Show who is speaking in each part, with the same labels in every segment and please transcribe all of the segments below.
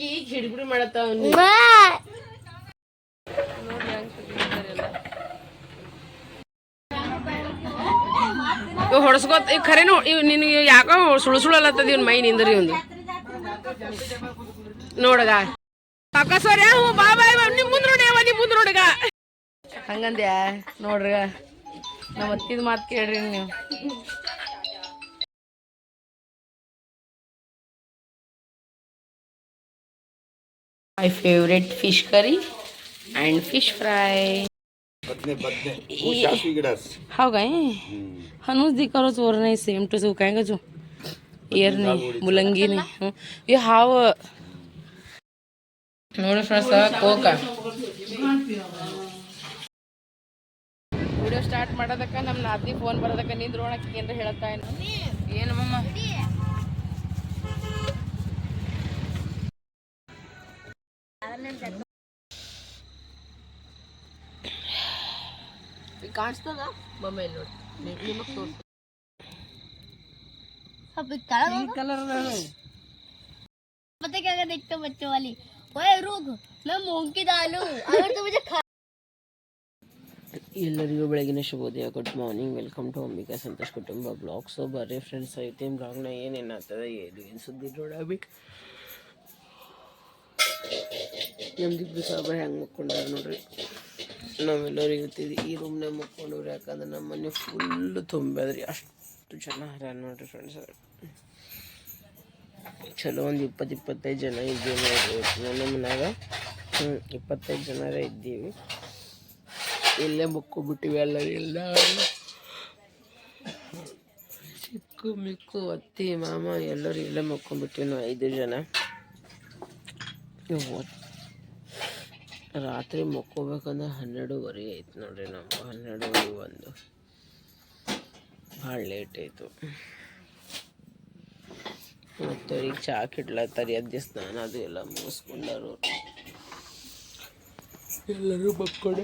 Speaker 1: ಈಗ ಹಿಡ್ಬಿಡಿ ಮಾಡತ್ತಾವ ಹೊಡ್ಸ್ಕೊತ ಈಗ ಖರೇನು ನಿನಗೆ ಯಾಕೋ ಸುಳು ಇವ್ನ ಮೈ ನಿಂದ್ರಿ ಒಂದು ನೋಡಗ ಅಕ್ಕಸೋರ್ಯ ಬಾ ಬಾಯ್ ನಿಮ್ ಮುಂದ್ ನೋಡಗ ಹಂಗಂದ್ಯಾ ನೋಡ್ರಿ ನಮ್ಮ ಅತ್ತಿದ ಮಾತು ಕೇಳ್ರಿ ನೀವು. My favorite fish curry and fish fry. How guy? Hanus di karo chor nahi same to so kahega jo. Ear nahi mulangi nahi. You have ನೋಡಿ ಫ್ರೆಂಡ್ಸ್ ಕೋಕ ವಿಡಿಯೋ ಸ್ಟಾರ್ಟ್ ಮಾಡೋದಕ್ಕೆ ನಮ್ಮ ನಾದಿ ಫೋನ್ ಬರೋದಕ್ಕೆ ನಿಂದ್ರೋಣಕ್ಕೆ ಏನಾರ ಹೇಳ್ತಾ ಏನು ಮಮ್ಮ ಕಾಣಿಸ್ತದ ಮಮ್ಮ ಇಲ್ಲಿ ನೋಡಿ ನಿಮಗೆ ತೋರಿಸ कलर
Speaker 2: पता क्या देखते हो बच्चों वाली ओए रुक मैं मूंग की दाल हूं अगर तू मुझे खा
Speaker 1: ಎಲ್ಲರಿಗೂ ಬೆಳಗಿನ ಶುಭೋದಯ good morning welcome to Ambika Santosh ಕುಟುಂಬ ಬ್ಲಾಗ್ಸ್ ಬರ್ರಿ ಫ್ರೆಂಡ್ಸ್ ಐತೆ ಬ್ಲಾಗ್ನ ಏನೇನಾಗ್ತದೆ ಏನು ಸುದ್ದಿ ನೋಡಬೇಕು ನಮ್ದಿಬ್ರು ಸಾಬ್ರ ಹೆಂಗೆ ಮಕ್ಕೊಂಡಾರ ನೋಡ್ರಿ ನಾವೆಲ್ಲರೂ ಇರ್ತೀವಿ ಈ ರೂಮ್ನಾಗ ಮಕ್ಕೊಂಡವ್ರಿ ಯಾಕಂದ್ರೆ ನಮ್ಮ ಮನೆ ಫುಲ್ಲು ತುಂಬ್ಯಾದ್ರಿ ಅಷ್ಟು ಜನ ಹರ ನೋಡ್ರಿ ಫ್ರೆಂಡ್ಸ್ ಚಲೋ ಒಂದು 20-25 ಜನ ಇದ್ದೀವಿ ನೋಡ್ರಿ ನನ್ನ ಮನ್ಯಾಗ 25 ಜನರ ಇದ್ದೀವಿ ಇಲ್ಲೇ ಮುಕ್ಕೊಬಿಟ್ಟಿವಿ ಎಲ್ಲ ಚಿಕ್ಕು ಮಿಕ್ಕು ಅತ್ತಿ ಮಾಮ ಎಲ್ಲರೂ ಇಲ್ಲೇ ಮುಕ್ಕೊಂಬಿಟ್ಟಿವಿ ನಾವು 5 ಜನ ರಾತ್ರಿ ಮುಕ್ಕೋಬೇಕಂದ್ರೆ 12:30 ಆಯ್ತು ನೋಡ್ರಿ ನಾವು 12:31 ಭಾಳ ಲೇಟ್ ಆಯಿತು ಮತ್ತು ಈಗ ಚಾಕ್ ಇಡ್ಲತ್ತಾರೆ ಎದ್ದು ಸ್ನಾನ ಅದು ಎಲ್ಲ ಮುಗಿಸ್ಕೊಂಡಾರು ಎಲ್ಲರೂ ಮಕ್ಕೊಂಡು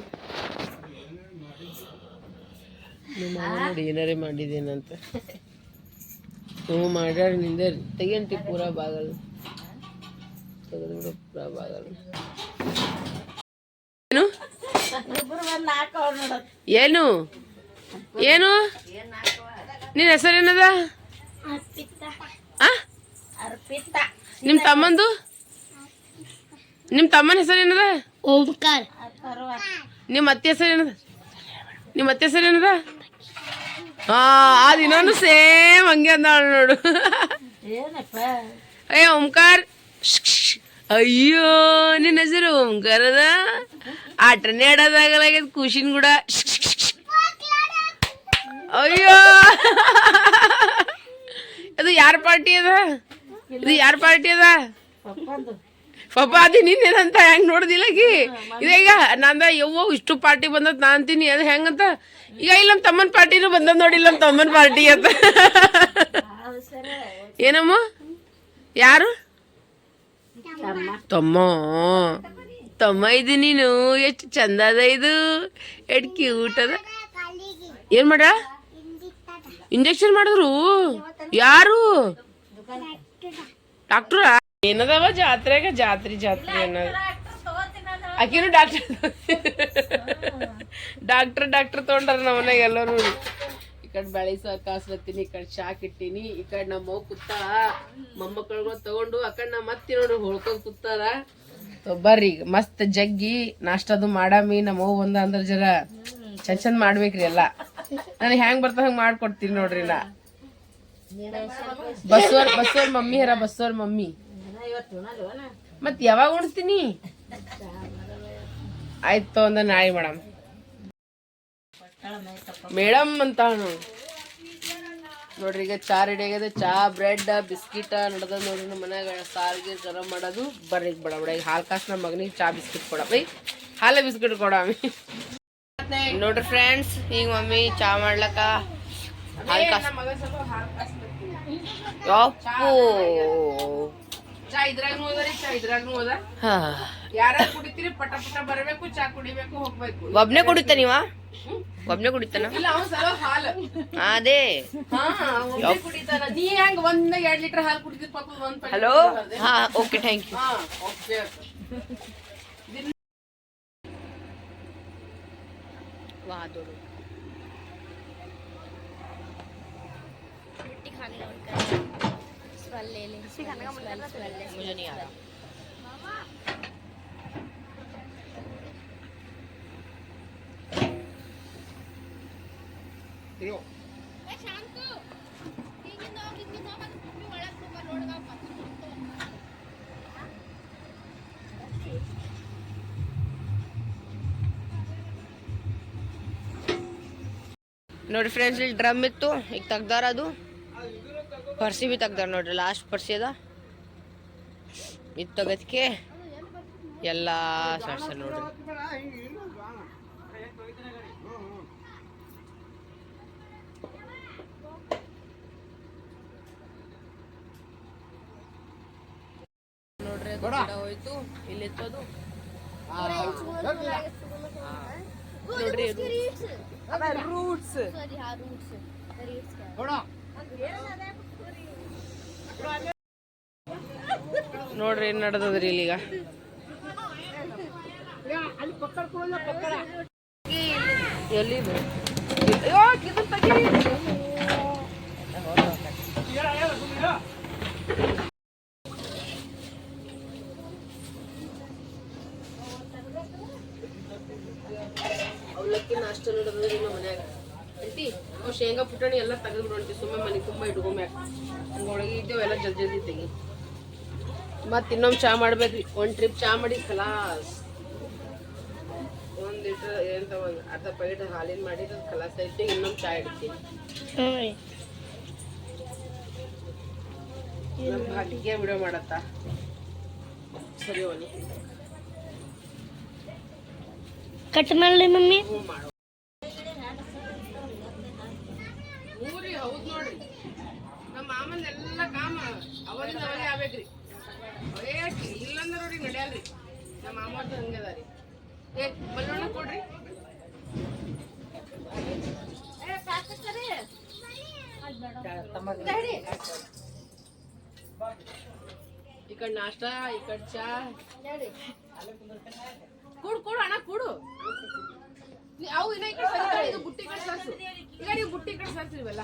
Speaker 1: ನಿಮ್ಮ ನೋಡಿ ಏನಾರೇ ಮಾಡಿದ್ದೇನಂತ ನೀವು ಮಾಡ್ಯಾರ ನಿಂದೆ ತೆಗಂಟಿ ಪೂರಾ ಬಾಗಲ್ ತೆಗೆದ್ಬಿಡು ಪೂರಾ ಬಾಗಲ್ ಏನು ಏನು ನಿನ್ನ ಹೆಸರೇನದ ನಿಮ್ಮ ತಮ್ಮನ ಹೆಸರೇನದ
Speaker 2: ओमकार
Speaker 1: ನಿಮ್ಮ ಅತ್ತೆ ಹೆಸರೇನದ ಅದು ಇನ್ನೊಂದು ಸೇಮ್ ಹಂಗೆ ಅಂದಾಳ ನೋಡು ಏ ಓಂಕಾರ ಅಯ್ಯೋ ನಿನ್ನ ಹೆಸರು ಓಂಕಾರ ಅದ ಆಟನೇ ಆಡೋದಾಗಲಾಗ್ಯದ ಖುಷಿನ್ ಕೂಡ ಅಯ್ಯೋ ಅದು ಯಾರ ಪಾರ್ಟಿ ಅದ ಪಪ್ಪ ಅದಿ ನಿನ್ನೇನಂತ ಹೆಂಗೆ ನೋಡ್ದಿಲ್ಲಗಿ ಇದೀಗ ನಂದ ಯವ್ವ ಇಷ್ಟು ಪಾರ್ಟಿ ಬಂದತ್ ನಾ ಅಂತೀನಿ ಅದು ಹೆಂಗಂತ ಈಗ ಇಲ್ಲ ನಮ್ಮ ತಮ್ಮನ ಪಾರ್ಟಿನೂ ಬಂದದ್ ನೋಡಿ ನಮ್ಮ ತಮ್ಮನ ಪಾರ್ಟಿ ಅಂತ ಏನಮ್ಮ ಯಾರು ತಮ್ಮ ಇದು ನೀನು ಎಷ್ಟು ಚಂದ ಅದ ಇದು ಎಷ್ಟು ಕ್ಯೂಟ್ ಅದ ಏನ್ ಮಾಡ ಇಂಜೆಕ್ಷನ್ ಮಾಡಿದ್ರು ಯಾರು ಡಾಕ್ಟ್ರ ಏನದವ ಜಾತ್ರೆಗೆ ಜಾತ್ರೆ ಅನ್ನೋದು ಆಕಿನೂ ಡಾಕ್ಟರ್ ತೊಗೊಂಡ್ರ ನಮ್ಮನೆಗೆ ಎಲ್ಲರೂ ಈ ಕಡೆ ಬೆಳೆಸೋಕೆ ಕಾಸ್ಲತ್ತೀನಿ ಈ ಕಡೆ ಶಾಕ್ ಇಟ್ಟೀನಿ ಈ ಕಡೆ ನಮ್ಮ ಮಗು ಕೂತಾಳ ಮೊಮ್ಮಕ್ಕಳು ತಗೊಂಡು ಆ ಕಡೆ ನಮ್ಮ ಅತ್ತಿ ನೋಡ್ರಿ ಹೊಳ್ಕೊಂಡ್ ಕೂತಾರ ಬರ್ರಿ ಮಸ್ತ್ ಜಗ್ಗಿ ನಾಷ್ಟದು ಮಾಡಾಮಿ ನಮ್ಮ ಮಗು ಬಂದ ಅಂದ್ರೆ ಜರ ಚಂದ ಮಾಡ್ಬೇಕ್ರಿ ಎಲ್ಲ ನನಗೆ ಹೆಂಗ್ ಬರ್ತಾವ ಹಂಗೆ ಮಾಡ್ಕೊಡ್ತೀನಿ ನೋಡ್ರಿ ನಾ ಬಸ್ಸೋರ್ ಮಮ್ಮಿ ಹರ ಬಸ್ಸೋರ್ ಮಮ್ಮಿ ಮತ್ ಯಾವಾಗ ಉಣ್ತೀನಿ ಆಯ್ತು ಅಂದ ನಾಯಿ ಮೇಡಮ್ ಅಂತ ನೋಡ್ರಿ ಈಗ ಚಾ ರೆಡಿ ಆಗ್ಯದ ಚಾ ಬ್ರೆಡ್ ಬಿಸ್ಕಿಟ್ ನಡ್ದ ನೋಡ್ರಿ ನಮ್ಮ ಮನ್ಯಾಗ ಸಾರಿಗೆ ಗರಂ ಮಾಡೋದು ಬರ್ರಿ ಬಡ ಈಗ ಹಾಲು ಕಾಸು ನಮ್ಮ ಮಗನಿಗೆ ಚಾ ಬಿಸ್ಕಿಟ್ ಕೊಡಬೈ ಹಾಲೆ ಬಿಸ್ಕಿಟ್ ಕೊಡಮಿ ನೋಡ್ರಿ ಫ್ರೆಂಡ್ಸ್ ಈಗ ಮಮ್ಮಿ ಚಾ ಮಾಡ್ಲಕ್ಕ ಹಾಲು ಕಾಸು ಚಾ ಇದ್ರಾಗೂ ಹೋದ್ರಿ ಚಾ ಇದ್ರಾಗೂ ಹೋದ ಯಾರು ಕುಡಿತೀರಿ ಪಟ ಪಟ ಬರಬೇಕು ಚಾ ಕುಡಿಬೇಕು ಹೋಗ್ಬೇಕು
Speaker 3: ಒಬ್ನೇ ಕುಡಿತ ನೀವ ಒಬ್ನೇ ಕುಡಿತಾನ
Speaker 1: ಇಲ್ಲ ಅವ ಸಲ ಹಾಲು
Speaker 3: ಅದೇ
Speaker 1: ಹಾ ಒಬ್ಬನೇ ಕುಡಿತಾನ. ನೀ ಹೆಂಗ್ 1-2 ಲೀಟರ್ ಹಾಲು ಕುಡಿದಿದ್ ಪಾಪ ಒಂದ್ ಪ್ಯಾಕೆಟ್
Speaker 3: ಹಲೋ ಹಾ ಓಕೆ ಥ್ಯಾಂಕ್ ಯು.
Speaker 1: ಹಾ ಓಕೆ
Speaker 3: ವಾದೋಡು
Speaker 2: मिट्टी खाने का उनका स्मेल ले ले खाने का स्मेल
Speaker 3: मुझे नहीं आ रहा.
Speaker 2: ಶಾಂತು ಹಿಂಗಿಂದ ಹೋಗಿ ಒಳಗೆ ಹೋಗ ನೋಡ್ಗ
Speaker 3: ನೋಡ್ರಿ ಫ್ರೆಂಡ್ಸ್ ಇಲ್ಲಿ ಡ್ರಮ್ ಇತ್ತು ಈಗ ತೆಗ್ದಾರ ಅದು ಪರ್ಸಿ ಬಿ ತೆಗ್ದಾರ ನೋಡ್ರಿ ಲಾಸ್ಟ್ ಪರ್ಸಿ ಅದ ಇದು ತೆಗದ್ಕೆ ಎಲ್ಲ ಸರ್ಸ ನೋಡ್ರಿ ನೋಡ್ರಿ ಅದು ಗಿಡ ಹೋಯ್ತು ಇಲ್ಲಿ ಇತ್ತದು ನೋಡ್ರಿ ರೂಟ್ಸ್
Speaker 2: ಸರಿ ಹಾ ರೂಟ್ಸ್
Speaker 3: ನೋಡ್ರಿ ಏನ್ ನಡೆದದ್ರಿ ಇಲ್ಲಿಗ ಎಲ್ಲಿ
Speaker 1: ಅವಲಕ್ಕಿ ನಾಷ್ಟ ನೋಡಿದ್ರಿ ನಮ್ಮ ಮನ್ಯಾಗ ಅಂಟಿ ಅವ್ ಶೇಂಗಾ ಪುಟಾಣಿ ಎಲ್ಲ ತೆಗೆದು ಬಿಡೋಂಟಿ ಸುಮ್ಮನೆ ಮನೆ ತುಂಬ ಇಟ್ಕೊಂಬ್ಯಾಕ ಒಳಗೆ ಇದ್ದೇವೆ ಎಲ್ಲ ಜಲ್ದಿ ತೆಗಿ ಮತ್ತೆ ಇನ್ನೊಮ್ಮೆ ಚಾ ಮಾಡ್ಬೇಕ್ರಿ ಒಂದ್ ಟ್ರಿಪ್ ಚಾ ಮಾಡಿ ಖಲಾಸ್ 1 ಲೀಟರ್ ಎಂತ ಒಂದು ಅರ್ಧ ಪ್ಯಾಕೆಟ್ ಹಾಲಿನ ಮಾಡಿದ್ರೆ ಖಲಾಸ್ ಐತಿ ಇನ್ನೊಮ್ಮೆ ಚಾ ಇಡ್ತೀನಿ ನಮ್ಮ ಭಾಟಿಗೆ ವಿಡಿಯೋ ಮಾಡತ್ತ ಸರಿ ಅವನಿ
Speaker 2: ಕಟ್ ಮಾಡಲಿ ಮಮ್ಮಿ
Speaker 1: ಹ್ಞೂ ಮಾಡು ಊರಿ ಹೌದು ನೋಡ್ರಿ ನಮ್ಮ ಮಾಮನ ಎಲ್ಲ ಕಾಮ ಅವರಿಂದ ಅವಾಗೆ ಆಗ್ಬೇಕ್ರಿ ಅವೇ ಇಲ್ಲಂದ್ರೆ ನೋಡ್ರಿ ನಡೆಯಲ್ರಿ ನಮ್ಮ ಮಾಮ ಅಂತ ಹಂಗೆ ಅದಾರಿ ಏ ಬಲ್ಲೋಣ ಕೊಡ್ರಿ ಈ ಕಡೆ ನಾಷ್ಟ ಈ ಕಡೆ ಚಾ ಕೂಡು ಕೂಡು ಅಣ್ಣ ಕೂಡು ಅವು ಇನ್ನ ಈ ಕಡೆ ಸರಿತಾಳೆ ಇದು ಬುಟ್ಟಿ ಕಡೆ ಸಾಸು ಈಗ ನೀವು ಬುಟ್ಟಿ ಕಡೆ ಸಾಸು ಇವೆಲ್ಲ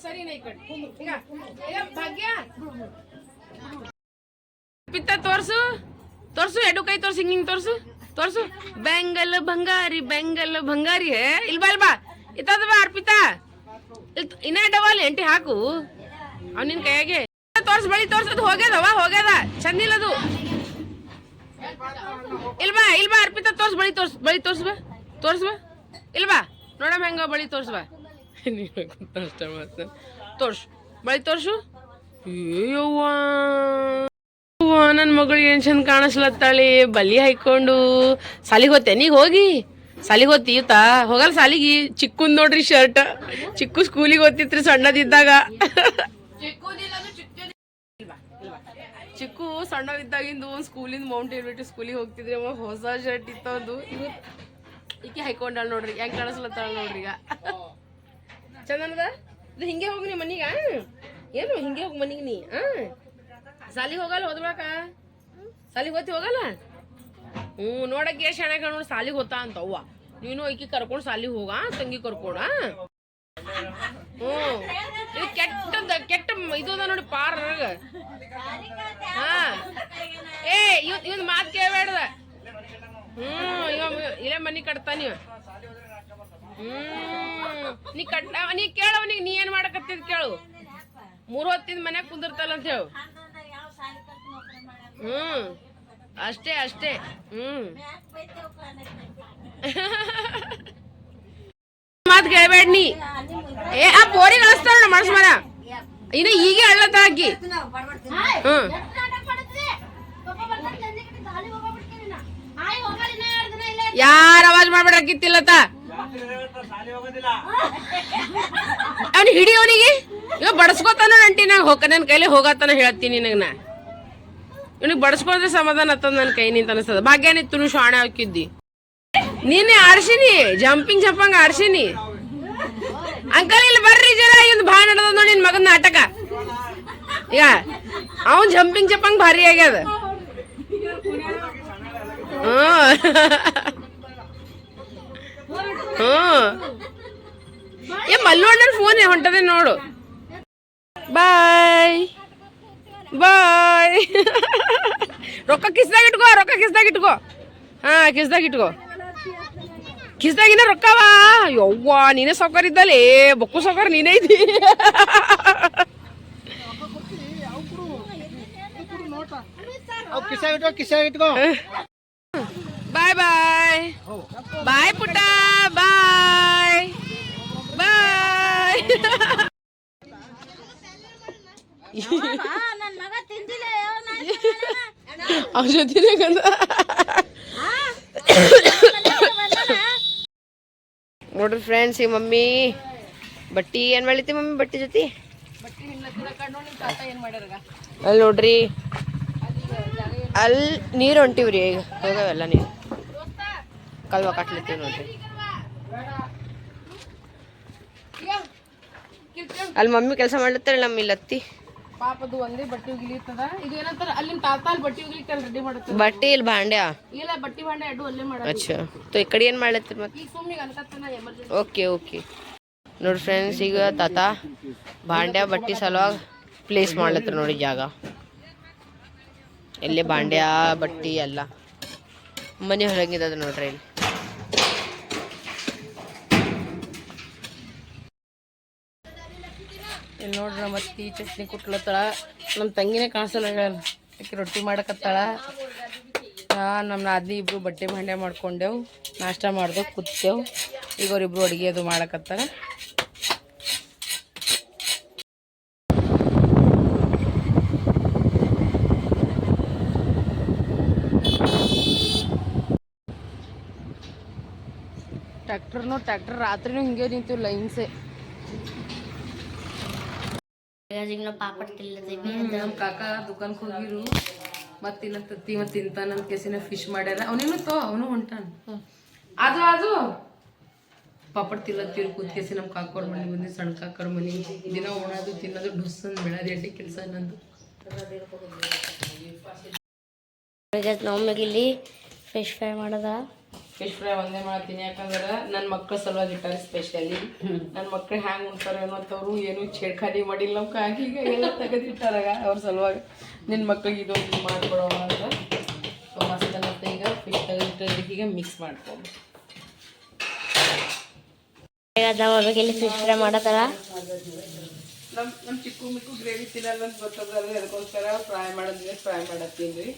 Speaker 1: ಸರಿ ಈ ಕಡೆ ಈಗ ಈಗ ಭಾಗ್ಯ ಪಿತ್ತ ತೋರ್ಸು ತೋರ್ಸು ಎಡು ಕೈ ತೋರ್ಸು ಹಿಂಗಿಂಗ್ ತೋರ್ಸು ತೋರ್ಸು ಬೆಂಗಲ್ ಭಂಗಾರಿ ಹೇ ಇಲ್ಬಾ ಇತ್ತದ ಬಾ ಅರ್ಪಿತಾ ಇನ್ನ ಡಬಲ್ ಎಂಟಿ ಹಾಕು ಅವನಿನ ಕೈಯಾಗೆ ತೋರ್ಸು ಬಳಿ ತೋರ್ಸೋದು ಹೋಗ್ಯದ ಚಂದಿಲ್ಲದು ಇಲ್ಬಾ ಅರ್ಪಿತಾ ತೋರ್ಸ್ ಬಳಿ ತೋರ್ಸ್ಬಾ ಇಲ್ಬಾ ನೋಡಮ್ಮ ಹೆಂಗ ಬಳಿ ತೋರ್ಸ್ಬಾ ಅಷ್ಟ ಮಾತ ತೋರ್ಸು ಬಳಿ ತೋರ್ಸು ಅಯ್ಯವ್ವ ನನ್ನ ಮಗಳು ಏನ್ ಚಂದ ಕಾಣಿಸ್ಲತ್ತಾಳಿ ಬಲಿ ಹಾಕೊಂಡು ಸಾಲಿಗೆ ಹೋತೆ ನೀಗ ಹೋಗಿ ಸಾಲಿಗೆ ಹೋತಿ ಈತಾ ಹೋಗಲ್ಲ ಸಾಲಿಗೆ ಚಿಕ್ಕುಂದ್ ನೋಡ್ರಿ ಶರ್ಟ್ ಚಿಕ್ಕು ಸ್ಕೂಲಿಗೆ ಓದ್ತಿತ್ರಿ ಸಣ್ಣದಿದ್ದಾಗ ಚಿಕ್ಕು ಸಣ್ಣವಿದ್ದಾಗಿಂದು ಒಂದು ಸ್ಕೂಲಿಂದ ಮೌಂಟ್ ಎಲಿವೇಟರ್ ಸ್ಕೂಲಿಗೆ ಹೋಗ್ತಿದ್ರಿ ಅವ ಹೊಸ ಶರ್ಟ್ ಇತ್ತು ಒಂದು ಈಕಿ ಹಾಕೊಂಡಾಳ ನೋಡ್ರಿ ಹೆಂಗ್ ಕಾಣಿಸ್ಲತ್ತಾಳ ನೋಡ್ರಿ ಈಗ ಚಂದನದ ಇದು ಹಿಂಗೆ ಹೋಗಿ ನೀ ಮನೀಗ ಏನು ಹಿಂಗೆ ಹೋಗಿ ಮನಿಗೆ ನೀ ಸಾಲಿಗೆ ಹೋಗಲ್ಲ ಹೋದ್ಬೇಕ ಸಾಲಿಗೆ ಹೋಗಲ್ಲ ನೋಡಕ್ಕೆ ಎಷ್ಟು ಹಣ ನೋಡಿ ಸಾಲಿಗೆ ಹೋತಾ ಅಂತ ಅವ್ವ ನೀನು ಈಕಿ ಕರ್ಕೊಂಡು ಸಾಲಿಗೆ ಹೋಗ ತಂಗಿ ಕರ್ಕೊಡ ಇದು ಕೆಟ್ಟ ಇದು ಅದ ನೋಡಿ ಪಾರ ಹಾ ಇವನ್ ಮಾತ್ ಕೇಳಬೇಡ್ದ ಇಲ್ಲೇ ಮನಿ ಕಟ್ತಾನ ಇವ ನೀ ಕೇಳವನಿಗೆ ನೀ ಏನ್ ಮಾಡಕತ್ತಿದ್ ಕೇಳು 3 ಹೊತ್ತಿನ ಮನ್ಯಾಗ ಕುಂದಿರ್ತಲ್ಲ ಅಂತ ಹೇಳು ಅಷ್ಟೇ ಮಾತ್ ಕೇಳಬೇಡ ನೀ ಆ ಪೋರಿ ಕಳಿಸ್ತಾಳ ಮನಸ್ ಮರ ಇನ್ನ ಈಗ ಅಳ್ಳತ್ತ ಹಾಕಿ ಯಾರ ಅವಾಜ್ ಮಾಡ್ಬೇಡಕ್ಕಿತ್ತಿಲ್ಲತ್ತ ಅವ್ನಿಗೆ ಹಿಡಿ ಅವನಿಗೆ ಇವ ಬಡಸ್ಕೋತಾನ ಅಂಟಿ ನಂಗೆ ನನ್ನ ಕೈಲಿ ಹೋಗತ್ತಾನ ಹೇಳ್ತೀನಿ ನಿನಗ ನಾ ಇವನಿಗೆ ಬಡಸ್ಕೊಂಡ್ರೆ ಸಮಾಧಾನ ಆತದ ನನ್ನ ಕೈ ನಿಂತ ಅನಿಸ್ತದ ಭಾಗ್ಯ ನಿತ್ತು ಶಾಣೆ ಹಾಕಿದ್ದಿ ನೀನೆ ಆಡ್ಸಿನಿ ಜಂಪಿಂಗ್ ಜಂಪಂಗ್ ಆಡ್ಸಿನಿ ಅಂಕಲ್ ಇಲ್ಲಿ ಬರ್ರಿ ಜರ ಇವ್ದು ಭಾಳ ನಡೆದ ನೋಡಿ ನಿನ್ ಮಗನ ನಾಟಕ ಈಗ ಅವನ್ ಜಂಪಿಂಗ್ ಜಂಪಂಗ್ ಭಾರಿ ಆಗ್ಯದ ಏ ಮಲ್ಲೋಣ್ಣನ ಫೋನ್ ಹೊಂಟದೆ ನೋಡು ಬಾಯ್ ಬಾಯ್ ರೊಕ್ಕ ಕಿಸ್ದಾಗ ಇಟ್ಕೋ ಹಾ ಕಿಸ್ದಾಗ ಇಟ್ಕೋ ಕಿಸ್ದಾಗಿನ ರೊಕ್ಕವಾ ಯವ್ವ ನೀನೇ ಸೌಕರ್ ಇದ್ದಲೇ ಬೊಕ್ಕು ಸೌಕರ್ ನೀನೇ ಇದ್ದಿ ಬಾಯ್ ಬಾಯ್ ಬಾಯ್ ಪುಟ್ಟ ಬಾಯ್ ಬಾಯ್ ಅವ್ರ ಜೊತೆ ನೋಡ್ರಿ ಫ್ರೆಂಡ್ಸ್ ಈ ಮಮ್ಮಿ ಬಟ್ಟಿ ಏನ್ ಮಾಡೈತಿ ಮಮ್ಮಿ ಬಟ್ಟೆ ಜೊತೆ ಅಲ್ಲಿ ನೋಡ್ರಿ ಅಲ್ಲಿ ನೀರು ಹೊಂಟಿವ್ರಿ ಈಗ ಹೋಗವೆಲ್ಲ ನೀರು ಕಲ್ವ ಕಟ್ಲತ್ತೀವಿ ನೋಡ್ರಿ ಅಲ್ಲಿ ಮಮ್ಮಿ ಕೆಲಸ ಮಾಡ್ಲತ್ತಾರ ನಮ್ಮ ಇಲ್ಲತ್ತಿ ಪಾಪದು ಒಂದೇ ಬಟ್ಟೆ ಒಗಿಲಿರ್ತದ ಇದು ಏನಂತಾರ ಅಲ್ಲಿನ ತಾತ ಅಲ್ಲಿ ಬಟ್ಟೆ ಒಗಿಲಿಕ್ಕೆ ರೆಡಿ ಮಾಡುತ್ತೆ ಬಟ್ಟೆ ಇಲ್ಲಿ ಭಾಂಡ್ಯ ಇಲ್ಲ ಬಟ್ಟೆ ಭಾಂಡೆ ಅಡ್ಡು ಅಲ್ಲೇ ಮಾಡೋದು ಅಚ್ಚಾ ತೋ ಈ ಕಡೆ ಏನು ಮಾಡ್ಲತ್ತೀರಿ ಮತ್ತೆ ಈಗ ಸುಮ್ಮನೆ ಅನ್ಕತ್ತನ ಎಮರ್ಜೆನ್ಸಿ ಓಕೆ ಓಕೆ ನೋಡಿ ಫ್ರೆಂಡ್ಸ್ ಈಗ ತಾತ ಭಾಂಡ್ಯ ಬಟ್ಟೆ ಸಲುವಾಗಿ ಪ್ಲೇಸ್ ಮಾಡ್ಲತ್ತಾರ ನೋಡಿ ಜಾಗ ಎಲ್ಲಿ ಭಾಂಡ್ಯ ಬಟ್ಟಿ ಎಲ್ಲ ಮನೆ ಹೊರಗಿದ ನೋಡ್ರಿ ಇಲ್ಲಿ ಇಲ್ಲಿ ನೋಡ್ರಿ ನಮ್ಮ ಅತ್ತಿ ಚಟ್ನಿ ಕುಟ್ಲತ್ತಾಳ ನಮ್ಮ ತಂಗಿನೇ ಕಾಣಿಸಲ್ಲ ಆಕೆ ರೊಟ್ಟಿ ಮಾಡಕತ್ತಾಳ ನಮ್ಮ ನಾದ್ನಿ ಇಬ್ರು ಬಟ್ಟೆ ಭಾಂಡೆ ಮಾಡ್ಕೊಂಡೆವು ನಾಷ್ಟ ಮಾಡ್ದೆವು ಕೂತೆವು ಈಗ ಅವ್ರಿಬ್ರು ಅಡುಗೆ ಅದು ಮಾಡಕತ್ತಾರ ಟ್ರ್ಯಾಕ್ಟರ್ ರಾತ್ರಿನೂ ಹಿಂಗೆ ನಿಂತೀವಿ ಲೈನ್ಸೆ
Speaker 2: ಪಾಪಡ್ ತಿಲ್ಲದೇವಿ
Speaker 1: ನಮ್ಮ ಕಾಕ ದುಕಾನ್ಗೆ ಹೋಗಿರು ಮತ್ತಿನ್ನ ತತ್ತಿ ಮತ್ತೆ ತಿಂತಾನಂತ ಕೇಸಿನ ಫಿಶ್ ಮಾಡ್ಯಾರ ಅವನೇನು ಅವನು ಹೊಂಟಾನ ಅದು ಪಾಪಡ್ ತಿಲ್ಲತ್ತೀವ್ರು ಕೂತ್ಕೇಸಿ ನಮ್ಮ ಕಾಕೋರ್ ಮನೆ ಬಂದು ಸಣ್ಣ ಕಾಕರ್ ಮನೆ ದಿನ ಉಣೋದು ತಿನ್ನೋದು ಡುಸ್ ಅಂದ್ ಬೆಳದಿ ಅಡ್ಡಿ ಕೆಲಸ ನಂದು
Speaker 2: ನಮ್ಗೆ ಇಲ್ಲಿ ಫಿಶ್ ಫ್ರೈ ಮಾಡೋದ
Speaker 1: ಫಿಶ್ ಫ್ರೈ ಒಂದೇ ಮಾಡ್ತೀನಿ ಯಾಕಂದ್ರೆ ನನ್ನ ಮಕ್ಕಳ ಸಲುವಾಗಿ ಇಟ್ಟಾರೆ ಸ್ಪೆಷಲಿ ನನ್ನ ಮಕ್ಳು ಹ್ಯಾಂಗೆ ಉಣ್ತಾರೇನೋ ಅಂತವ್ರು ಏನು ಛೇಡ್ಖಾನಿ ಮಾಡಿಲ್ಲ ನಮ್ಮ ಕಾಕಿಗೆ ಎಲ್ಲ ತೆಗೆದಿಟ್ಟಾರಾಗ ಅವ್ರ ಸಲುವಾಗಿ ನಿನ್ನ ಮಕ್ಳಿಗೆ ಇದೊಂದು ಮಾಡಿಕೊಡೋಣ ಅಂತ ಸೊ ಮಸ್ತ್ ಅನ್ನತ್ತೆ ಈಗ ಫಿಶ್ ತೆಗೆದಿಟ್ಟು ಈಗ ಮಿಕ್ಸ್ ಮಾಡ್ಕೊಂಡು
Speaker 2: ಇಲ್ಲಿ ಫಿಶ್ ಫ್ರೈ ಮಾಡತ್ತಾರ
Speaker 1: ನಮ್ಮ ಚಿಕ್ಕು ಮಿಕ್ಕು ಗ್ರೇವಿ ತಿನ್ನಲ್ಲ ಅಂತ ಗೊತ್ತದಲ್ಲ ಅದಕ್ಕೋಸ್ಕರ ಫ್ರೈ ಮಾಡತ್ತೀನಿ ರೀ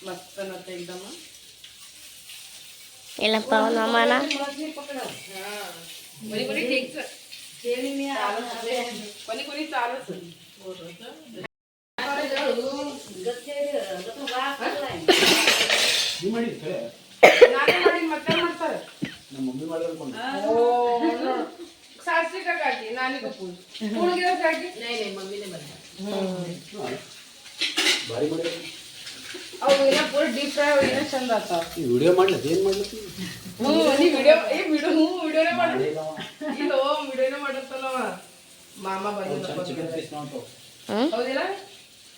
Speaker 1: ಮಸ್ತ್ ಅನ್ನತ್ತೆ ಎಕ್ದಮ್ಮ
Speaker 2: ಇಲ್ಲಪ್ಪ ನಮ್ಮನ
Speaker 1: ಪೂರ ಡೀಪ್ ಫ್ರೈ ಏನೋ ಚಂದ ಆತಾವ
Speaker 4: ವಿಡಿಯೋ ಮಾಡ್ಲತ್ತ ಏನ್ ಮಾಡ್ಲತ್ತಿ
Speaker 1: ವಿಡಿಯೋನೇ ಮಾಡತ್ತಲ್ಲವ ಮಾಮ ಹೌದಿಲ್ಲ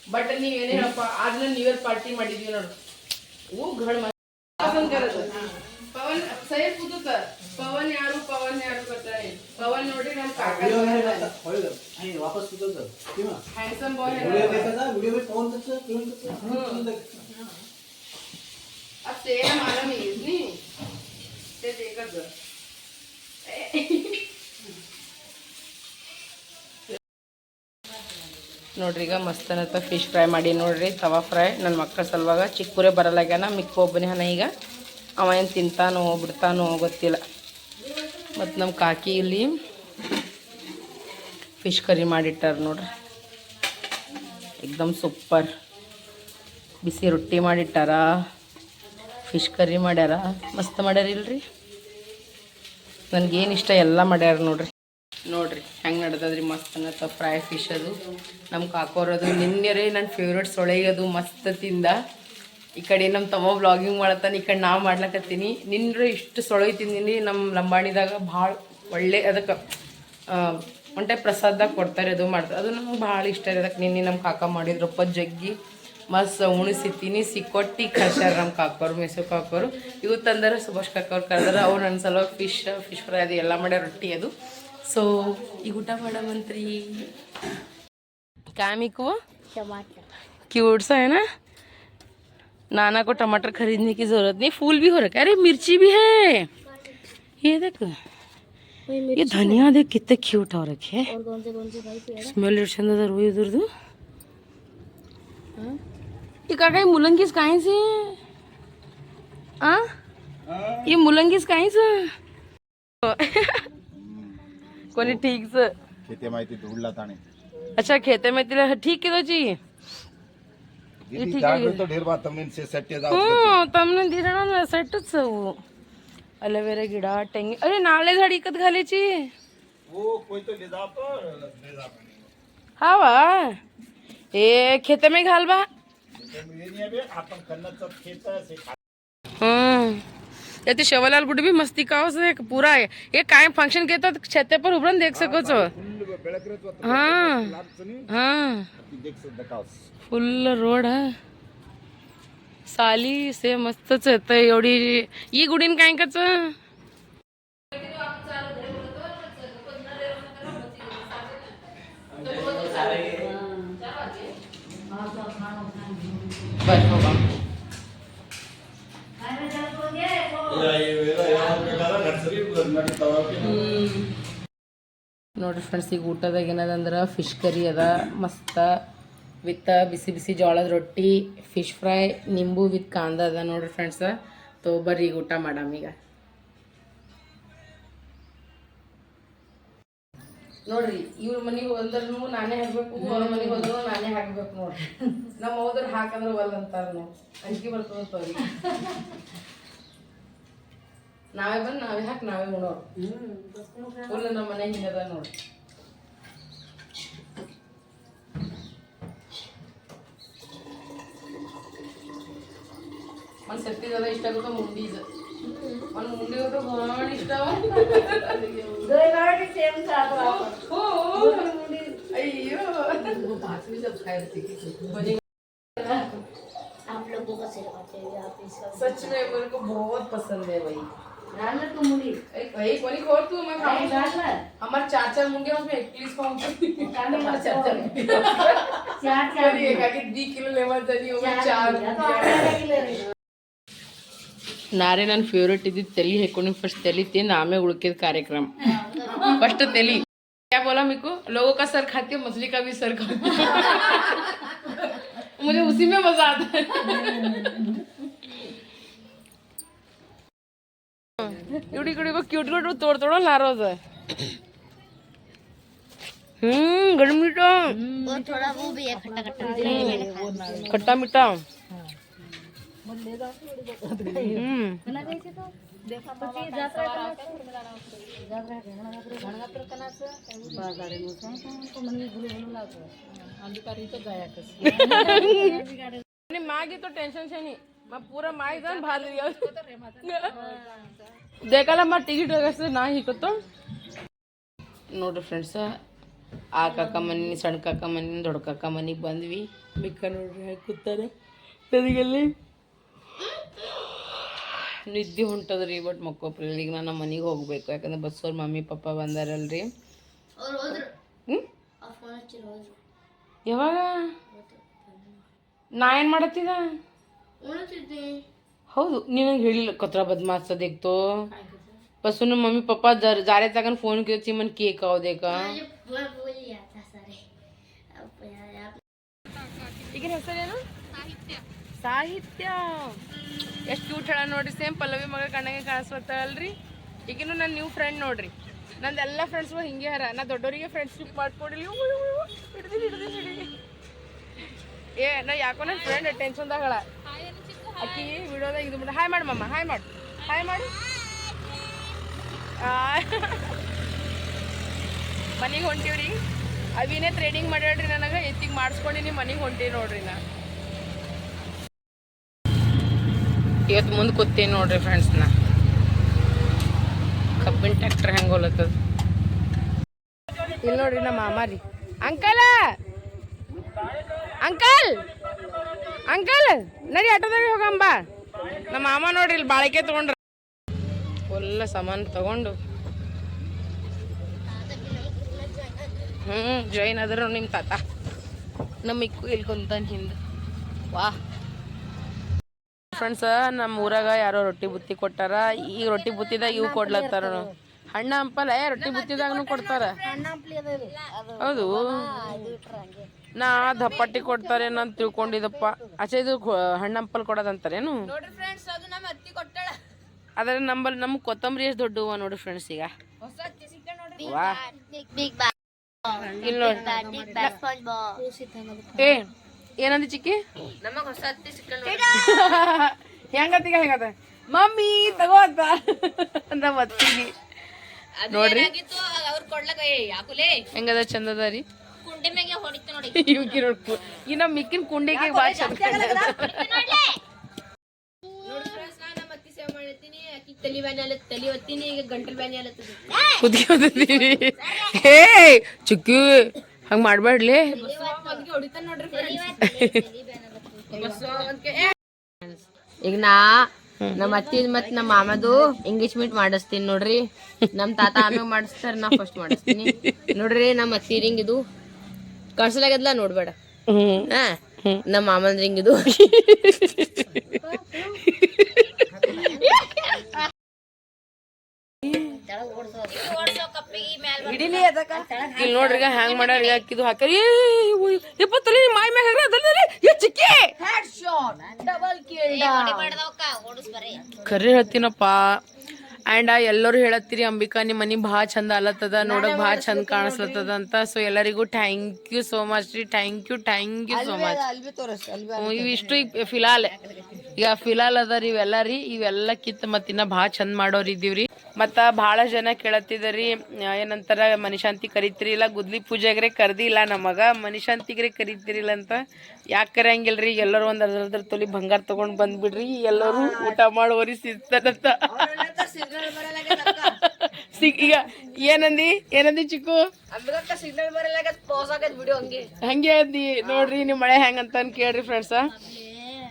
Speaker 1: ಬಟ್ ನೀವೇನೇ ಹೇಳಪ್ಪ ಆದ್ಮೇಲೆ ನ್ಯೂ ಇಯರ್ ಪಾರ್ಟಿ ಮಾಡಿದ್ವಿ ನೋಡು ಪವನ್ ಸೈಡ್ ಕೂತ ಪವನ್ ಯಾರು ಬರ್ತಾರೆ ಪವನ್ ನೋಡಿ ನಮ್ ಕಾಕ
Speaker 4: ವಾಪಸ್
Speaker 1: ಹ್ಯಾಂಡ್ಸಮ್ ಬಾಯ್ अब तेरा मारा नहीं नहीं ते देखा कर ನೋಡ್ರಿ ಈಗ ಮಸ್ತ್ ಅನ್ನತ್ತ ಫಿಶ್ ಫ್ರೈ ಮಾಡಿ ನೋಡ್ರಿ ತವಾ ಫ್ರೈ ನನ್ನ ಮಕ್ಕಳ ಸಲುವಾಗ ಚಿಕ್ಕೂರೇ ಬರಲಾಗ್ಯಾನ ಮಿಕ್ಕ ಒಬ್ಬನೇ ಹನ ಈಗ ಅವ ಏನು ತಿಂತಾನೋ ಬಿಡ್ತಾನೋ ಗೊತ್ತಿಲ್ಲ ಮತ್ತು ನಮ್ಮ ಕಾಕಿ ಇಲ್ಲಿ ಫಿಶ್ ಕರಿ ಮಾಡಿಟ್ಟಾರ ನೋಡ್ರಿ ಎಕ್ದಮ್ ಸೂಪರ್ ಬಿಸಿ ರೊಟ್ಟಿ ಮಾಡಿಟ್ಟಾರ ಫಿಶ್ ಕರಿ ಮಾಡ್ಯಾರ ಮಸ್ತ್ ಮಾಡ್ಯಾರ ಇಲ್ರಿ ನನಗೇನು ಇಷ್ಟ ಎಲ್ಲ ಮಾಡ್ಯಾರ ನೋಡ್ರಿ ಹೆಂಗೆ ನಡೆದದ್ರಿ ಮಸ್ತ್ ಅನ್ನತ್ತ ಫ್ರೈ ಫಿಶ್ ಅದು ನಮ್ಮ ಕಾಕೋರದು ನಿನ್ನೆರೇ ನನ್ನ ಫೇವ್ರೇಟ್ ಸೊಳೆಗದು ಮಸ್ತ್ ತಿಂದ ಈ ಕಡೆ ನಮ್ಮ ತಮ್ಮ ವ್ಲಾಗಿಂಗ್ ಮಾಡತ್ತಾನೆ, ಈ ಕಡೆ ನಾ ಮಾಡ್ಲಕತ್ತೀನಿ. ನಿನ್ರೆ ಇಷ್ಟು ಸೊಳಗೆ ತಿಂದಿನಿ. ನಮ್ಮ ಲಂಬಾಣಿದಾಗ ಭಾಳ ಒಳ್ಳೆ ಅದಕ್ಕೆ ಒಂಟೆ ಪ್ರಸಾದದಾಗ ಕೊಡ್ತಾರೆ, ಅದು ಮಾಡ್ತಾರೆ. ಅದು ನಮ್ಗೆ ಭಾಳ ಇಷ್ಟ ಇದೆ. ಅದಕ್ಕೆ ನಿನ್ನೆ ನಮ್ಮ ಕಾಕ ಮಾಡಿದ್ರಪ್ಪ ಜಗ್ಗಿ ಮಸ್ತ್ ಉಣಿಸಿ ತಿನ್ನಿಸಿ ಕೊಟ್ಟು ಕಳ್ಸ್ಯಾರ ನಮ್ಮ ಕಾಕೋರು, ಮೆಸು ಕಾಕೋರು. ಇವು ತಂದರೆ ಸುಭಾಷ್ ಕಾಕೋರು ಕರೆದ್ರೆ ಅವ್ರು ನನ್ನ ಸಲುವಾಗಿ ಫಿಶ್ ಫ್ರೈ ಅದು ಎಲ್ಲ ಮಾಡ್ಯಾರ, ರೊಟ್ಟಿ ಅದು. ಸೊ ಈಗ ಊಟ ಮಾಡಮಂತ್ರಿ. कामिको
Speaker 2: टमाटर
Speaker 1: क्यूट सा है ना. नाना को टमाटर खरीदने की जरूरत नहीं, फूल भी हो रखा है. अरे मिर्ची भी है, ये देख. ये धनिया देख कितने क्यूट हो रखे हैं.
Speaker 2: और कौन से भाई पेड़
Speaker 1: स्मेल चंद रोई उधर दो. ये काका ये मुलंगीस कहीं से ये मुलंगीस कहीं से कोणी ठीक से
Speaker 5: खेते माहिती ढूंढला ताने.
Speaker 1: अच्छा खेते में तिला ठीक किलो चाहिए.
Speaker 5: दीदी जागरण तो ढेर बात तमने से सेट जाओ.
Speaker 1: तमने दिसणार ना सेटच हो. Aloe vera Gida tangy. अरे नाले झाड इकत घालायची.
Speaker 5: वो कोई तो ले जा पर ले जा.
Speaker 1: हा वा ए खेते में घाल बा.
Speaker 5: ये नहीं है आपण कन्नच खेत से.
Speaker 1: ते शेवलाल गुडी भी मस्ती का से पूरा है. ये काय फंक्शन घेतात छते पर उभरून देख सकोच. हाँ हाँ फुल रोड है. साली से मस्तच येत एवढी. ही गुडीन काय कच ನೋಡ್ರಿ ಫ್ರೆಂಡ್ಸ್, ಈಗ ಊಟದಾಗ ಏನದಂದ್ರೆ ಫಿಶ್ ಕರಿ ಅದ ಮಸ್ತ ವಿತ್ ಬಿಸಿ ಬಿಸಿ ಜೋಳದ ರೊಟ್ಟಿ, ಫಿಶ್ ಫ್ರೈ, ನಿಂಬು ವಿತ್ ಕಾಂದ ಅದ ನೋಡ್ರಿ ಫ್ರೆಂಡ್ಸ್. ತೋ ಬರ್ರಿ ಈಗ ಊಟ ಮಾಡಾಮ. ಈಗ ನೋಡ್ರಿ ಇವ್ರ ಮನೆಗೆ ಹೋದ್ರೂ ನಾನೇ ಹಾಕ್ಬೇಕು, ಅವ್ರ ಮನೆಗೆ ಹೋದ್ರು ನಾನೇ ಹಾಕ್ಬೇಕು ನೋಡ್ರಿ. ನಮ್ಮ ಹೋದ್ರ ಹಾಕಂದ್ರೆ ಒಲ್ ಅಂತಾರ ನೋಡಿ, ಅಂಜಿಕೆ ಬರ್ತದ. ನಾವೇ ಬಂದು ನಾವೇ ಹಾಕಿ ನಾವೇ ಉಣೋರು. ಫುಲ್ ನಮ್ಮ ಮನೆ ಹಿಂಗದ ನೋಡಿ. ಒಂದು ಸೆಟ್ಟಿದದ ಇಷ್ಟ ಆಗುತ್ತೋ ಮುಂಡೀಸ್. ಒಂದು ಮುಂಡಿ ಹೋದ್ರೆ ಭಾಳ ಇಷ್ಟ. ಅಯ್ಯೋ
Speaker 2: आप लोगों का सिलवाते हैं आप इसका
Speaker 1: सच में मेरे को बहुत पसंद है भाई.
Speaker 2: डाल तू मुड़ी
Speaker 1: एक वाली खोर तू मैं खाऊंगा. हमारे 4 मुंडे उसमें 21 खाऊंगा. हमारे 4 एक 2 किलो लेवल तरी होगा 4. ನಾರೇ ನನ್ನ ಫೇವ್ರೇಟ್ ಇದ್ದಿದ್ದು ತಲಿ ಹಾಕೊಂಡು ಫಸ್ಟ್ ತಲಿ ತಿಂದು ಆಮೇಲೆ ಉಳ್ಕಿದ ಕಾರ್ಯಕ್ರಮ. फर्स्ट तेली क्या बोला मेरे को, लोगों का सर खाती हो मछली का भी सर खाती. मुझे उसी में मजा आता है. इवड़ी को क्यूट क्यूट तोड़ ना रोज. गरम मीठा
Speaker 2: और थोड़ा वो भी है खट्टा खट्टा
Speaker 1: खट्टा मीठा. मागे तो टेन्शन से नहीं, मैं पूरा माई जान भाल लिया. देखा मग टिकीट वगैरे ನಾ ಹಿಕ್ಕತ್ತು ನೋಡ್ರಿ ಫ್ರೆಂಡ್ಸ್. ಆ ಕಾಕ ಮನೆ, ಸಣ್ಣ ಕಾಕ ಮನೆ, ದೊಡ್ಡ ಕಾಕ ಮನೆಗೆ ಬಂದ್ವಿ. ಮಿಕ್ಕ ನೋಡ್ರಿ ಹೇಗೆ ಕೂತಾರೆ ತದಿಗಲ್ಲಿ. ನಿದ್ದೆ ಹೊಂಟದ್ರಿ, ಬಟ್ ಮಕ್ಕೋಪ್ರಿಲ್ಲ. ಈಗ ನಾನು ನಮ್ಮ ಮನೆಗೆ ಹೋಗ್ಬೇಕು, ಯಾಕಂದ್ರೆ ಬಸ್ಸವ್ರ ಮಮ್ಮಿ ಪಪ್ಪ ಬಂದಾರಲ್ರಿ. ಯಾವಾಗ ನಾ ಏನು ಮಾಡತ್ತಿದ? ಹೌದು ನಿನಗೆ ಹೇಳಿಲ್ಲ कचरा बदमाश देख तो बस उन्हें मम्मी पापा जा रहे तक फोन किया मन केक आओ देखा. ಈಗ ಹೆಸರೇನು? ಸಾಹಿತ್ಯ. ಎಷ್ಟು ಕ್ಯೂಟ್ ಹೇಳ ನೋಡ್ರಿ. ಸೇಮ್ ಪಲ್ಲವಿ ಮಗ ಕಣ್ಣಗೆ ಕಾಣಿಸ್ಕೊತಾಳಲ್ರಿ. ಈಗಿನ ನನ್ನ ನ್ಯೂ ಫ್ರೆಂಡ್ ನೋಡ್ರಿ. ನಂದೆಲ್ಲ ಫ್ರೆಂಡ್ಸ್ಗಳು ಹಿಂಗೆ ಹರ. ನಾ ದೊಡ್ಡವರಿಗೆ ಫ್ರೆಂಡ್ಶಿಪ್ ಮಾಡ್ಕೊಡಿಲ್ಲ. ಹಿಡ್ದಿ ಏ ನಾ ಯಾಕೋ ನನ್ನ ಫ್ರೆಂಡ್ ಟೆನ್ಷನ್ದಾಗ ಅಕ್ಕಿ ವಿಡಿಯೋದಾಗ ಇದು ಮಾಡಿ. ಹಾಯ್ ಮಾಡಿ ಮಮ್ಮ, ಹಾಯ್ ಮಾಡು, ಹಾಯ್ ಮಾಡು. ಮನೆಗೆ ಹೊಂಟೀವ್ರಿ. ಅವಿನೇ ಟ್ರೇಡಿಂಗ್ ಮಾಡ್ಯಾಡ್ರಿ ನನಗೆ. ಎತ್ತಿಗೆ ಮಾಡಿಸ್ಕೊಂಡಿನಿ, ಮನೆಗೆ ಹೊಂಟೀವಿ ನೋಡ್ರಿ. ನಾ
Speaker 3: ಇವತ್ತು ಮುಂದೆ ಕೂತೀನಿ ನೋಡ್ರಿ ಫ್ರೆಂಡ್ಸ್ ನಾ ಕಬ್ಬಿನ ಟ್ರ್ಯಾಕ್ಟರ್ ಹೆಂಗೆ ಹೋಲತ್ತದ ಇಲ್ಲಿ ನೋಡ್ರಿ ನಮ್ಮ ಮಾಮ ರೀ ಅಂಕಲ್ ಅಂಕಲ್ ಅಂಕಲ್ ನಡಿ ಆಟೋದಾಗ ಹೋಗಂಬ ನಮ್ಮ ಮಾಮ ನೋಡ್ರಿ ಇಲ್ಲಿ ಬಾಳಿಕೆ ತೊಗೊಂಡ್ರ ಎಲ್ಲ ಸಾಮಾನು ತಗೊಂಡು ಜಾಯಿನ್ ಆದ್ರು ನಿಮ್ಮ ತಾತ ನಮ್ಮ ಇಕ್ಕು ಇಲ್ಲಿ ಕುಂತಾನ ಹಿಂದೆ ವಾ ಫ್ರೆಂಡ್ಸ್ ನಮ್ಮ ಊರಾಗ ಯಾರೋ ರೊಟ್ಟಿ ಬುತ್ತಿ ಕೊಟ್ಟಾರ ಈ ರೊಟ್ಟಿ ಬುತ್ತಿದಾಗ ಇವು ಕೊಡ್ಲತ್ತಾರ ಹಣ್ಣ ಹಂಪಲ್ಲ ರೊಟ್ಟಿ ಬುತ್ತಿದಾಗನು ಕೊಡ್ತಾರ ಹೌದು ನಾ ದಪ್ಪಟ್ಟಿ ಕೊಡ್ತಾರೇನೋ ಅಂತ ತಿಳ್ಕೊಂಡಿದ್ದಪ್ಪ ಆಚೆ ಇದು ಹಣ್ಣ ಹಂಪಲ್ ಕೊಡೋದಂತಾರೇನು ಅದ್ರ ನಂಬಲ್ಲಿ ನಮ್ಗೆ ಕೊತ್ತಂಬರಿ ಎಷ್ಟು ದೊಡ್ಡ ಹೂವ ನೋಡಿ ಫ್ರೆಂಡ್ಸ್ ಈಗ ವಾ ಇಲ್ಲಿ ನೋಡಿ ಏ ಏನಂದಿ ಚಿಕ್ಕಿ ನಮಗ್ ಹೊಸ ಹತ್ತಿ ಹೆಂಗತ್ತೀಗ ಹೆಂಗತ್ತ ಮಮ್ಮಿ ತಗೋ ಅಂತ ನಮ್ಮ ಅತ್ತಿಗೆ ನೋಡ್ರಿ ಹೆಂಗದ ಚಂದದ ರೀ ಇವಕ್ಕೆ ನೋಡ್ಕೊ ಈ ನಮ್ಮ ಮಿಕ್ಕಿನ ಕುಂಡಿಗೆ ಭಾಳ ಚಂದ ಹೇ ಚುಕ್ಕಿ ಹಂಗ ಮಾಡ್ಬೇಡ್ಲಿ
Speaker 6: ಈಗ ನಾ ನಮ್ಮ ಅತ್ತಿ ಮತ್ ನಮ್ಮ ಮಾಮದು ಎಂಗೇಜ್ಮೆಂಟ್ ಮಾಡಿಸ್ತೀನಿ ನೋಡ್ರಿ. ನಮ್ ತಾತ ಆಮೇಲೆ ಮಾಡಿಸ್ತಾರ, ನಾ ಫಸ್ಟ್ ಮಾಡಿಸ್ತೀನಿ ನೋಡ್ರಿ. ನಮ್ಮ ಅತ್ತಿ ರಿಂಗ್ ಇದು ಕಳ್ಸಲಾಗದ್ಲ ನೋಡ್ಬೇಡ. ನಮ್ಮ ಮಾಮನ್ ರಿಂಗ್ ಇದು
Speaker 3: ಇಲ್ಲಿ ನೋಡ್ರಿ ಹ್ಯಾಂಗ್ ಮಾಡ್ಯಾರ ಯಾಕಿದು ಹಾಕ್ಯಾರ ಎಪ್ಪತ್ತಲ್ಲಿ ಮಾಯ ಮ್ಯಾಗ ಚಿಕ್ಕಿ ಖರೆ ಹೇಳ್ತೀನಪ್ಪ. ಆ್ಯಂಡ್ ಎಲ್ಲರೂ ಹೇಳತ್ತೀರಿ ಅಂಬಿಕಾ ನಿಮ್ಮ ಮನೆ ಭಾಳ ಚಂದ ಅಲತ್ತದ, ನೋಡಕ್ ಭಾಳ ಚಂದ ಕಾಣಿಸ್ಲತ್ತದ ಅಂತ. ಸೊ ಎಲ್ಲರಿಗೂ ಥ್ಯಾಂಕ್ ಯು ಸೋ ಮಚ್ ರೀ. Thank you so much. ಇವಿಷ್ಟು ಫಿಲಾಲ್ ಈಗ ಫಿಲಾಲ್ ಅದ ರೀ ಇವೆಲ್ಲ ರೀ. ಇವೆಲ್ಲ ಕಿತ್ತ ಮತ್ತಿನ್ನ ಭಾಳ ಚಂದ ಮಾಡೋರು ಇದ್ದೀವ್ರಿ. ಮತ್ತು ಭಾಳ ಜನ ಕೇಳತ್ತಿದ್ರಿ ಏನಂತಾರ ಮನಿಶಾಂತಿ ಕರಿತೀರಿ ಇಲ್ಲ ಗುದ್ಲಿ ಪೂಜೆಗ್ರೆ ಕರ್ದಿಲ್ಲ ನಮಗ, ಮನಿಶಾಂತಿಗ್ರೆ ಕರಿತೀರಿಲ್ಲ ಅಂತ. ಯಾಕೆ ಕರೆಯಂಗಿಲ್ರಿ, ಎಲ್ಲರೂ ಒಂದು ಅರ್ಧ ತೊಲಿ ಬಂಗಾರ ತಗೊಂಡ್ ಬಂದ್ಬಿಡ್ರಿ, ಎಲ್ಲರೂ ಊಟ ಮಾಡೋರಿ ಸಿಗ್ತಾರಂತ. ಈಗ ಏನಂದಿ ಚಿಕ್ಕು ಹಂಗೆ ಅಂದಿ ನೋಡ್ರಿ. ನೀವು ಮಳೆ ಹೆಂಗಂತ ಕೇಳ್ರಿ ಫ್ರೆಂಡ್ಸ.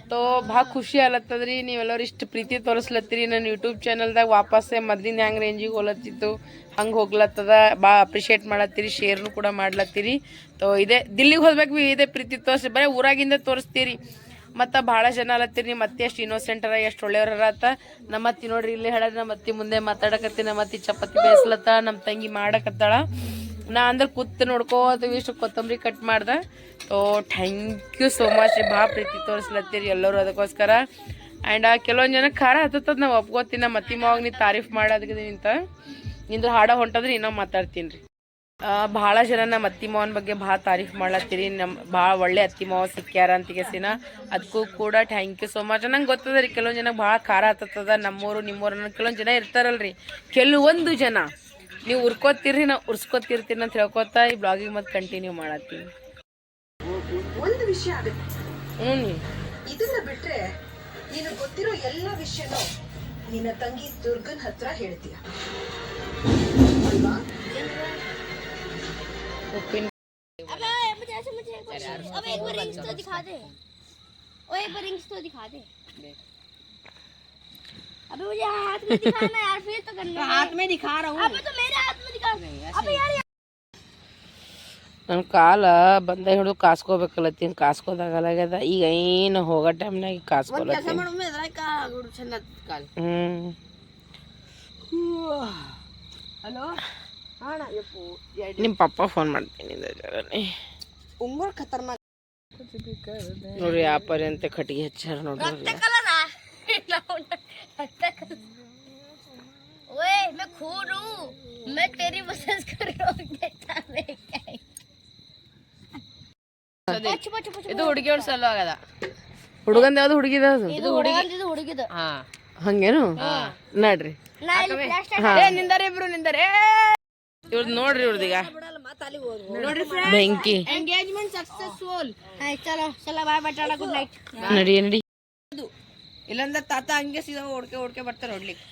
Speaker 3: ತೋ ಭಾಳ ಖುಷಿ ಆಲತ್ತದ್ರಿ, ನೀವೆಲ್ಲರೂ ಇಷ್ಟು ಪ್ರೀತಿ ತೋರಿಸ್ಲತ್ತೀರಿ. ನನ್ನ ಯೂಟ್ಯೂಬ್ ಚಾನಲ್ದಾಗ ವಾಪಸ್ಸೆ ಮೊದ್ಲಿಂದ ಹೆಂಗೆ ರೇಂಜಿಗೆ ಹೋಲತ್ತಿತ್ತು ಹಂಗೆ ಹೋಗ್ಲತ್ತದ. ಭಾಳ ಅಪ್ರಿಷಿಯೇಟ್ ಮಾಡತ್ತೀರಿ, ಶೇರ್ನು ಕೂಡ ಮಾಡ್ಲತ್ತೀರಿ. ತೋ ಇದೇ ದಿಲ್ಲಿಗೆ ಹೋಗ್ಬೇಕು ಇದೇ ಪ್ರೀತಿ ತೋರಿಸಿ, ಬರೀ ಊರಾಗಿಂದ ತೋರಿಸ್ತೀರಿ. ಮತ್ತು ಭಾಳ ಜನ ಅಲತ್ತೀರಿ ನಿಮ್ಮ ಅತ್ತಿ ಎಷ್ಟು ಇನ್ನೋಸೆಂಟರ ಎಷ್ಟು ಒಳ್ಳೆಯವ್ರ ಆತ. ನಮ್ಮ ಅತ್ತಿ ನೋಡ್ರಿ ಇಲ್ಲೇ ಹೇಳೋದು, ನಮ್ಮ ಅತ್ತಿ ಮುಂದೆ ಮಾತಾಡಕತ್ತಿ, ನಮ್ಮ ಅತ್ತಿ ಚಪಾತಿ ಬೇಯಿಸ್ಲತ್ತ, ನಮ್ಮ ತಂಗಿ ಮಾಡಕತ್ತಾಳ. ನಾ ಅಂದ್ರೆ ಕೂತ್ ನೋಡ್ಕೋತ ಇಷ್ಟು ಕೊತ್ತಂಬರಿ ಕಟ್ ಮಾಡ್ದೆ. So thank you so much. ಭಾಳ ಪ್ರೀತಿ ತೋರಿಸ್ಲತ್ತೀರಿ ಎಲ್ಲರೂ ಅದಕ್ಕೋಸ್ಕರ. ಆ್ಯಂಡ್ ಕೆಲವೊಂದು ಜನಕ್ಕೆ ಖಾರ ಹತ್ತದ, ನಾವು ಒಪ್ಕೋತೀನಿ. ನಮ್ಮ ಅತ್ತಿ ಮಾವಾಗ ನೀ ತಾರೀಫ್ ಮಾಡೋದಕ್ಕಿಂತ ನಿಂದು ಹಾಡ ಹೊಂಟದ್ರೆ ಇನ್ನೂ ಮಾತಾಡ್ತೀನಿ ರೀ. ಭಾಳ ಜನ ನಮ್ಮ ಅತ್ತಿ ಮಾವನ ಬಗ್ಗೆ ಭಾಳ ತಾರೀಫ್ ಮಾಡ್ಲತ್ತೀರಿ. ನಮ್ಮ ಭಾಳ ಒಳ್ಳೆ ಅತ್ತಿ ಮಾವ ಸಿಕ್ಕ್ಯಾರ ಅಂತಿಗೆಸಿನ, ಅದಕ್ಕೂ ಕೂಡ ಥ್ಯಾಂಕ್ ಯು ಸೋ ಮಚ್. ನಂಗೆ ಗೊತ್ತದ ರೀ ಕೆಲವೊಂದು ಜನಕ್ಕೆ ಭಾಳ ಖಾರ ಹತ್ತದ, ನಮ್ಮೂರು ನಿಮ್ಮೂರು. ನನ್ನ ಕೆಲವೊಂದು ಜನ ಇರ್ತಾರಲ್ರಿ, ಕೆಲವೊಂದು ಜನ ನೀವು ಉರ್ಕೋತೀರಿ, ನಾವು ಉರ್ಸ್ಕೋತಿರ್ತೀನಿ ಅಂತ ಹೇಳ್ಕೊತಾ ಈ ಬ್ಲಾಗಿಂಗ್ ಮತ್ತೆ ಕಂಟಿನ್ಯೂ ಮಾಡತ್ತೀನಿ.
Speaker 7: ಒಂದು ವಿಷಯ ಆಗುತ್ತೆ, ಇದನ್ನ ಬಿಟ್ರೆ ನೀನು ಗೊತ್ತಿರೋ ಎಲ್ಲ ವಿಷಯನೂ ನಿನ್ನ ತಂಗಿ ದುರ್ಗನ್ ಹತ್ರ ಹೇಳ್ತೀಯ ಅಲ್ವಾ?
Speaker 2: अब एक बार रिंग्स तो दिखा दे, ओ एक बार रिंग्स तो दिखा दे. अबे मुझे हाथ में दिखाना यार, फिर तो करना है. हाथ में दिखा रहा हूँ. अबे तो मेरे हाथ में दिखा. अबे यार
Speaker 3: ನನ್ನ ಕಾಲ ಬಂದ ಹಿಡಿದು ಕಾಸ್ಕೋಬೇಕಲ್ಲತ್ತೀನಿ, ಕಾಸ್ಕೋದಾಗಲಾಗ್ಯದ. ಈಗ ಏನು ಹೋಗೋ ಟೈಮ್ನಾಗ ಕಾಸ್ಕೊಲತ್ತೀನಿ.
Speaker 2: ಹಲೋ
Speaker 3: ನಿಮ್ಮ ಪಪ್ಪ ಫೋನ್ ಮಾಡ್ತೀನಿ
Speaker 2: उंगूर खतरनाक
Speaker 3: ನೋಡ್ರಿ. ಆ ಪರ್ಯಂತ ಕಟ್ಟಿಗೆ ಹಚ್ಚಾರ ನೋಡ್ರಿ.
Speaker 2: ओए मैं खून हूँ, मैं तेरी मसाज कर रहा हूँ.
Speaker 3: ಇದು ಹುಡುಗಿಯವ್ರ ಸಲ ಆಗದ. ಹುಡುಗಂದ ಯಾವ್ದು ಹುಡುಗಿದ ಅದು?
Speaker 2: ಇದು ಹುಡುಗಿದ.
Speaker 3: ಹಾ ಹಂಗೇನು ನಡ್ರಿ. ನಿಂದಾರೆ ಇಬ್ರು ನಿಂದಾರೆ. ಇವ್ರದ್ ನೋಡ್ರಿ, ಇವ್ರದೀಗ ಬೆಂಕಿ.
Speaker 2: Engagement successful. ಚಲೋ ಚಲೋ ಬಾಯ್ ಬಾಯ್ ಟಾಟಾ ಗುಡ್ ನೈಟ್.
Speaker 3: ನಡಿ ನಡಿ. ಇಲ್ಲಾಂದ್ರೆ ತಾತ ಹಂಗೆ ಸೀದಾ ಓಡ್ಕೆ ಬರ್ತಾರೆ ನೋಡ್ಲಿಕ್ಕೆ.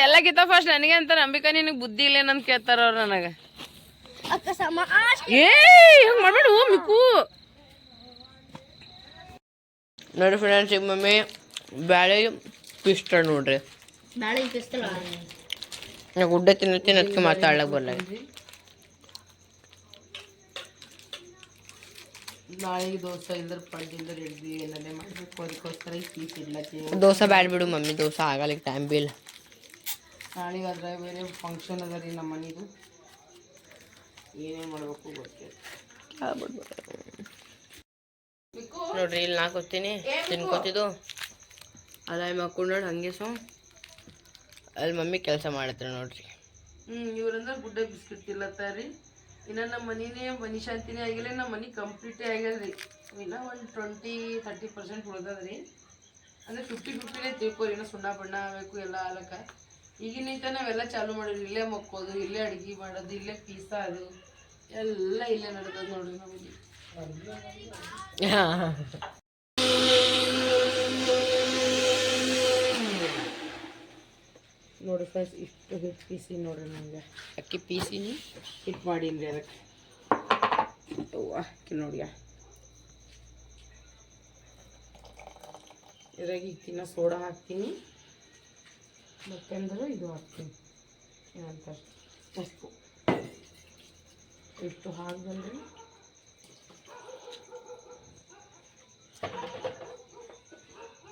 Speaker 3: ಎಲ್ಲಕ್ಕಿಂತ ಫಸ್ಟ್ ನನಗೆ ಅಂತ ನಂಬಿಕೆ, ನಿನಗೆ ಬುದ್ಧಿ ಇಲ್ಲೇನಂತ ಕೇಳ್ತಾರ ಅವ್ರು ನನಗೆ.
Speaker 2: ಅಕ್ಕ ಸಮ
Speaker 3: ಏ ಹಂಗೆ ಮಾಡ್ಬೇಡ ಮಿಕ್ಕು. ನೋಡಿ ಫ್ರೆಂಡ್ಸ್, ಈಗ ಮಮ್ಮಿ ಬ್ಯಾಳೆ ಪಿಷ್ಟ ನೋಡ್ರಿ.
Speaker 2: ನಾಳೆ ಇಷ್ಟಲ್ಲ
Speaker 3: ನಾ ಗುಡ್ಡ ತಿನ್ನತ್ತೀನಿ, ಅದಕ್ಕೆ ಮಾತಾಡ್ಲಕ್ಕೆ ಬರಲ್ಲ.
Speaker 1: ನಾಳೆಗೆ ದೋಸೆ ಇಲ್ದ್ರ ಪಡ್ಡಿಲ್ದ ಹಿಡ್ದು ಏನೇ ಮಾಡಬೇಕು, ಅದಕ್ಕೋಸ್ಕರ ಈ ಪೀಸ್ ಇಡ್ಲತ್ತಿ.
Speaker 3: ದೋಸೆ ಬ್ಯಾಡ ಬಿಡು ಮಮ್ಮಿ, ದೋಸೆ ಆಗಲ್ಲ, ಟೈಮ್ ಬಿ ಇಲ್ಲ.
Speaker 1: ನಾಳೆಗೆ ಅದ್ರಾಗ ಬೇರೆ ಫಂಕ್ಷನ್ ಅದ ರೀ ನಮ್ಮ ಮನೆದು, ಏನೇನು ಮಾಡಬೇಕು ಗೊತ್ತಿಲ್ಲ.
Speaker 3: ನೋಡ್ರಿ ಇಲ್ಲಿ ನಾ ಕೂತೀನಿ ತಿನ್ಕೋತಿದ್ದು, ಅಲ್ಲ ಮಕ್ಕಳು ನೋಡಿ ಹಂಗೆ ಅಲ್ಲಿ ಮಮ್ಮಿ ಕೆಲಸ ಮಾಡತ್ರ ನೋಡ್ರಿ.
Speaker 1: ಇವ್ರಂದ್ರೆ ಗುಡ್ಡ ಬಿಸ್ಕಿಟ್ ತಿಲ್ಲತ್ತಾರ್ರಿ. ಇನ್ನು ನಮ್ಮ ಮನೆ ಶಾಂತಿನೇ ಆಗಿಲ್ಲ, ನಮ್ಮ ಮನೆ ಕಂಪ್ಲೀಟೇ ಆಗ್ಯದ್ರಿ. ಇನ್ನೂ ಒಂದು 20-30% ಉಳ್ದದ್ರಿ. ಅಂದರೆ 50-50ನೇ ತಿಳ್ಕೊರಿ. ಇನ್ನೂ ಸುಣ್ಣ ಬಣ್ಣ ಆಗಬೇಕು ಎಲ್ಲ ಆಲಕ್ಕ. ಈಗಿನಿಂದ ನಾವೆಲ್ಲ ಚಾಲು ಮಾಡಿರಿ. ಇಲ್ಲೇ ಮಕ್ಕೋದು, ಇಲ್ಲೇ ಅಡುಗೆ ಮಾಡೋದು, ಇಲ್ಲೇ ಪೀಸೋದು ಎಲ್ಲ ಇಲ್ಲೇ ನಡೆದದ ನೋಡ್ರಿ ನಮಗೆ. ನೋಡಿ ಫ್ರೆಂಡ್ಸ್, ಇಷ್ಟು ಹಿಟ್ಟು ಪೀಸಿ ನೋಡ್ರಿ ನನಗೆ.
Speaker 3: ಅಕ್ಕಿ ಪೀಸಿನಿ
Speaker 1: ಹಿಟ್ಟು ಮಾಡೀನಿ ಅದಕ್ಕೆ. ಅಕ್ಕಿ ನೋಡಿ, ಇದ್ರಾಗ ಈಗ ಸೋಡಾ ಹಾಕ್ತೀನಿ, ಮತ್ತಂದ್ರೆ ಇದು ಹಾಕ್ತೀನಿ, ಏನಂತಾರೆ ಉಪ್ಪು. ಇಷ್ಟು ಹಾಕ್ದಲ್ರಿ